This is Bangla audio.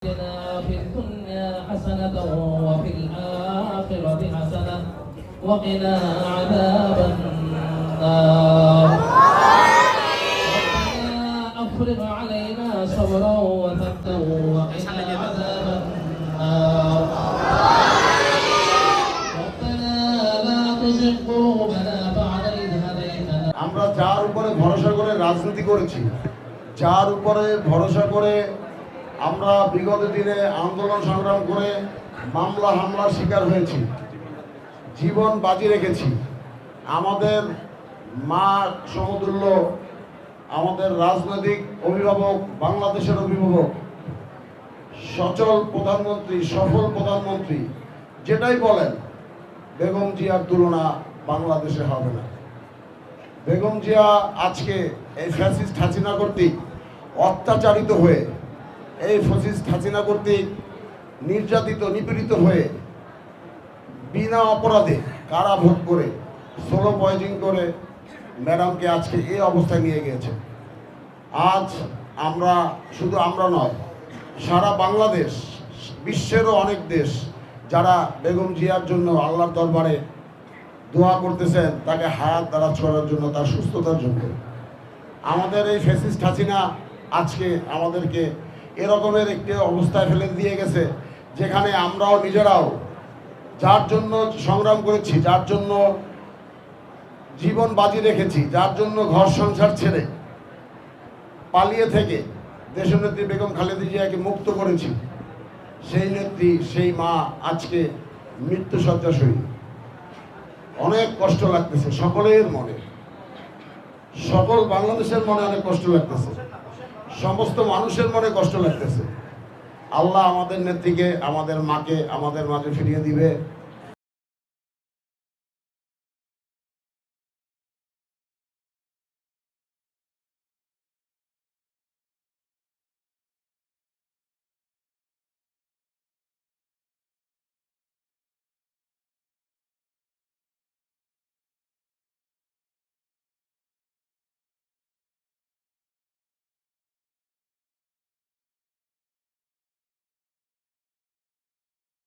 آتنا في الدنيا حسنة وفي الآخرة حسنة وقنا عذاب النار ربنا أفرغ علينا صبرا وثبتا وقنا عذاب النار ربنا لا تزغ قلوبنا بعد إذ هديتنا আমরা যার উপরে ভরসা করে রাজনীতি করেছি, যার উপরে ভরসা করে আমরা বিগত দিনে আন্দোলন সংগ্রাম করে মামলা হামলার শিকার হয়েছি, জীবন বাজি রেখেছি, আমাদের মা সমতুল্য, আমাদের রাজনৈতিক অভিভাবক, বাংলাদেশের অভিভাবক, সচল প্রধানমন্ত্রী, সফল প্রধানমন্ত্রী যেটাই বলেন, বেগম জিয়ার তুলনা বাংলাদেশে হবে না। বেগম জিয়া আজকে এই ফ্যাসিস্ট হাসিনা কর্তৃক অত্যাচারিত হয়ে, এই ফ্যাসিস্ট হাসিনা কর্তৃক নির্যাতিত নিপীড়িত হয়ে বিনা অপরাধে কারা ভোগ করে সোলো পয়জিং করে ম্যাডামকে আজকে এই অবস্থায় নিয়ে গিয়েছে। আজ আমরা শুধু আমরা নয়, সারা বাংলাদেশ, বিশ্বেরও অনেক দেশ যারা বেগম জিয়ার জন্য আল্লাহর দরবারে দোয়া করতেছেন, তাকে হায়াত দারাজ করার জন্য, তার সুস্থতার জন্য। আমাদের এই ফ্যাসিস্ট হাসিনা আজকে আমাদেরকে এরকমের একটি অবস্থায় ফেলে দিয়ে গেছে, যেখানে আমরাও নিজেরাও যার জন্য সংগ্রাম করেছি, যার জন্য জীবন বাজি রেখেছি, যার জন্য ঘর সংসার ছেড়ে পালিয়ে থেকে দেশনেত্রী বেগম খালেদা জিয়াকে মুক্ত করেছি, সেই নেত্রী, সেই মা আজকে মৃত্যুশয্যাশয়ী। অনেক কষ্ট লাগতেছে সকলের মনে, সকল বাংলাদেশের মনে অনেক কষ্ট লাগতেছে, সমস্ত মানুষের মনে কষ্ট লাগতেছে। আল্লাহ আমাদের নেত্রীকে, আমাদের মাকে আমাদের মাঝে ফিরিয়ে দিবে।